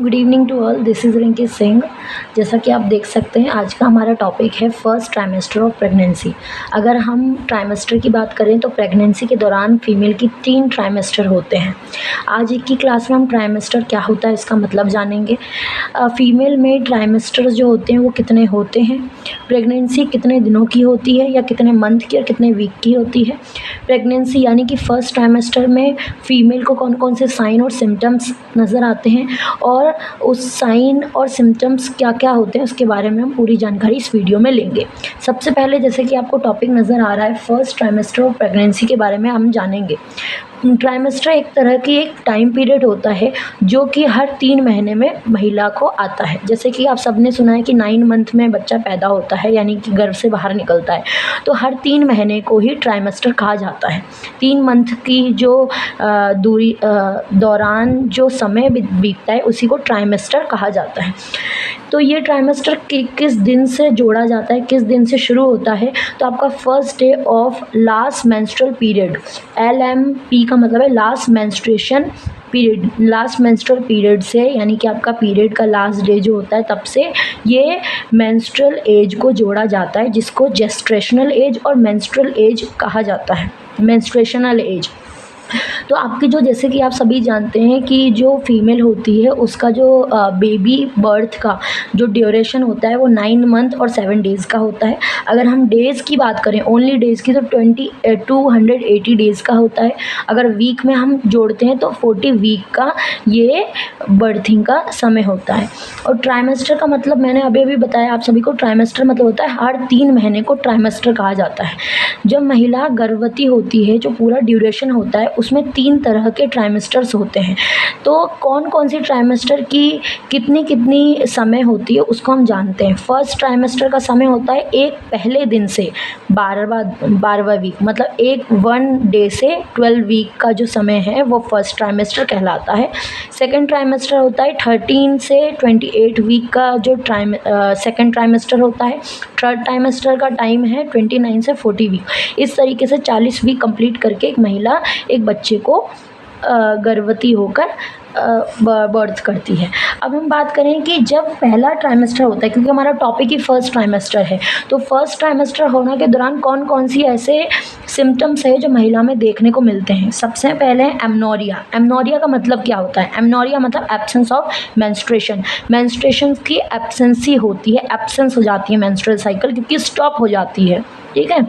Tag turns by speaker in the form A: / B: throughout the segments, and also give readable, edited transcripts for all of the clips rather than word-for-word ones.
A: Good evening to all, this is Rinki Singh. जैसा कि आप देख सकते हैं आज का हमारा टॉपिक है फर्स्ट ट्राइमेस्टर ऑफ प्रेगनेंसी। अगर हम ट्राइमेस्टर की बात करें तो प्रेगनेंसी के दौरान फीमेल की 3 ट्राइमेस्टर होते हैं। आज की क्लास में हम ट्राइमेस्टर क्या होता है इसका मतलब जानेंगे। फीमेल में ट्राइमेस्टर जो होते हैं वो कितने होते हैं, प्रेगनेंसी कितने दिनों की होती है या कितने मंथ की और कितने वीक की होती है, प्रेगनेंसी यानी कि फर्स्ट ट्राइमेस्टर में फ़ीमेल को कौन कौन से साइन और सिम्टम्स नज़र आते हैं और उस साइन और सिम्टम्स क्या क्या होते हैं उसके बारे में हम पूरी जानकारी इस वीडियो में लेंगे। सबसे पहले जैसे कि आपको टॉपिक नज़र आ रहा है फर्स्ट ट्राइमेस्टर ऑफ प्रेगनेंसी के बारे में हम जानेंगे। ट्राइमेस्टर एक तरह की एक टाइम पीरियड होता है जो कि हर 3 महीने में महिला को आता है। जैसे कि आप सबने सुना है कि 9 मंथ में बच्चा पैदा होता है यानी कि गर्भ से बाहर निकलता है, तो हर 3 महीने को ही ट्राइमेस्टर कहा जाता है। 3 मंथ की जो दौरान जो समय बीतता है उसी को ट्राइमेस्टर कहा जाता है। तो ये ट्राइमेस्टर किस दिन से जोड़ा जाता है, किस दिन से शुरू होता है, तो आपका first day of last menstrual period, LMP का मतलब है last menstruation period, last menstrual period से, यानी कि आपका पीरियड का लास्ट डे जो होता है तब से ये मेंस्ट्रुअल एज को जोड़ा जाता है, जिसको जेस्ट्रेशनल एज और मेंस्ट्रुअल एज कहा जाता है। मेंस्ट्रुएशनल एज तो आपकी जो, जैसे कि आप सभी जानते हैं कि जो फीमेल होती है उसका जो बेबी बर्थ का जो ड्यूरेशन होता है वो 9 मंथ और 7 डेज़ का होता है। अगर हम डेज़ की बात करें, ओनली डेज़ की, तो 280 डेज़ का होता है। अगर वीक में हम जोड़ते हैं तो 40 वीक का ये बर्थिंग का समय होता है। और ट्राइमेस्टर का मतलब मैंने अभी बताया आप सभी को, ट्राइमेस्टर मतलब होता है हर 3 महीने को ट्राइमेस्टर कहा जाता है। जब महिला गर्भवती होती है जो पूरा ड्यूरेशन होता है उसमें 3 तरह के ट्राइमेस्टर्स होते हैं। तो कौन कौन सी ट्राइमेस्टर की कितनी कितनी समय होती है उसको हम जानते हैं। फर्स्ट ट्राइमेस्टर का समय होता है एक पहले दिन से 12वां वीक, मतलब 1 डे से 12 वीक का जो समय है वो फर्स्ट ट्राइमेस्टर कहलाता है। सेकेंड ट्राइमेस्टर होता है 13 से 28 वीक का जो सेकेंड ट्राइमेस्टर होता है। थर्ड ट्राइमेस्टर का टाइम है 29 से 40 वीक। इस तरीके से 40 वीक कंप्लीट करके एक महिला एक बच्चे को गर्भवती होकर बर्थ करती है। अब हम बात करें कि जब पहला ट्राइमेस्टर होता है, क्योंकि हमारा टॉपिक ही फर्स्ट ट्राइमेस्टर है, तो फर्स्ट ट्राइमेस्टर होने के दौरान कौन कौन सी ऐसे सिम्टम्स है जो महिला में देखने को मिलते हैं। सबसे पहले एमनोरिया। एमनोरिया का मतलब क्या होता है? एमनोरिया मतलब एब्सेंस ऑफ मेंस्ट्रुएशन। मेंस्ट्रुएशन की एब्सेंसी होती है, एब्सेंस हो जाती है मेंस्ट्रुअल साइकिल, क्योंकि स्टॉप हो जाती है। ठीक है।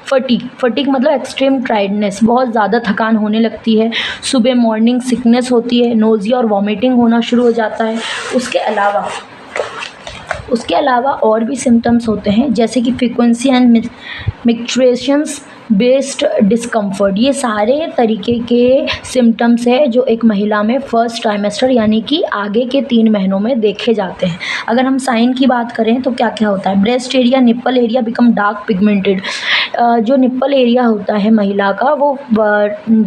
A: फटीग मतलब एक्सट्रीम टायर्डनेस, बहुत ज़्यादा थकान होने लगती है। सुबह मॉर्निंग सिकनेस होती है, नोजिया और वॉमिटिंग होना शुरू हो जाता है। उसके अलावा और भी सिम्टम्स होते हैं जैसे कि फ्रीक्वेंसी एंड मिक्चुरेशंस बेस्ड डिस्कम्फर्ट। ये सारे तरीके के सिम्टम्स है जो एक महिला में फर्स्ट ट्राइमेस्टर यानी कि आगे के 3 महीनों में देखे जाते हैं। अगर हम साइन की बात करें तो क्या क्या होता है? Breast area, nipple area become dark pigmented. जो निप्पल एरिया होता है महिला का वो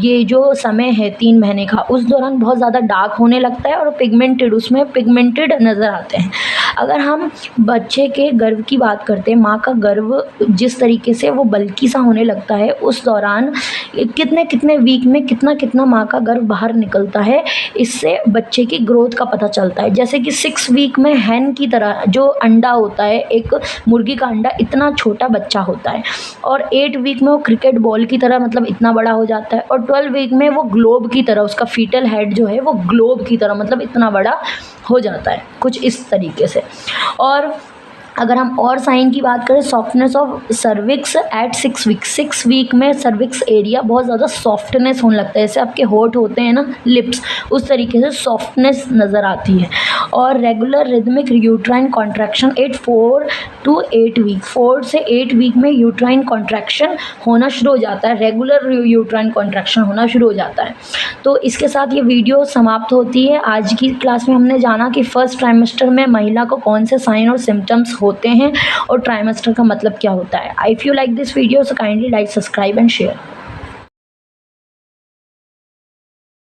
A: ये जो समय है 3 महीने का उस दौरान बहुत ज़्यादा डार्क होने लगता है और पिगमेंटेड, उसमें पिगमेंटेड नज़र आते हैं। अगर हम बच्चे के गर्भ की बात करते हैं, माँ का गर्भ जिस तरीके से वो बल्कि सा होने लगता है उस दौरान कितने कितने वीक में कितना कितना माँ का गर्भ बाहर निकलता है, इससे बच्चे की ग्रोथ का पता चलता है। जैसे कि 6 वीक में हैन की तरह जो अंडा होता है, एक मुर्गी का अंडा, इतना छोटा बच्चा होता है। और 8 वीक में वो क्रिकेट बॉल की तरह, मतलब इतना बड़ा हो जाता है। और 12 वीक में वो ग्लोब की तरह, उसका फीटल हेड जो है वो ग्लोब की तरह, मतलब इतना बड़ा हो जाता है, कुछ इस तरीके से। और अगर हम और साइन की बात करें, softness of cervix at 6 week. 6 week में सर्विक्स एरिया बहुत ज़्यादा सॉफ्टनेस होने लगता है, जैसे आपके होठ होते हैं ना, लिप्स, उस तरीके से सॉफ्टनेस नज़र आती है। और regular rhythmic uterine contraction 4 to 8 week. 4 से 8 वीक में यूट्राइन कॉन्ट्रैक्शन होना शुरू हो जाता है, रेगुलर यूट्राइन कॉन्ट्रैक्शन होना शुरू हो जाता है। तो इसके साथ ये वीडियो समाप्त होती है। आज की क्लास में हमने जाना कि फर्स्ट ट्राइमेस्टर में महिला को कौन से साइन और सिम्टम्स होते हैं और ट्राइमेस्टर का मतलब क्या होता है। If you like this video so kindly like, subscribe and share.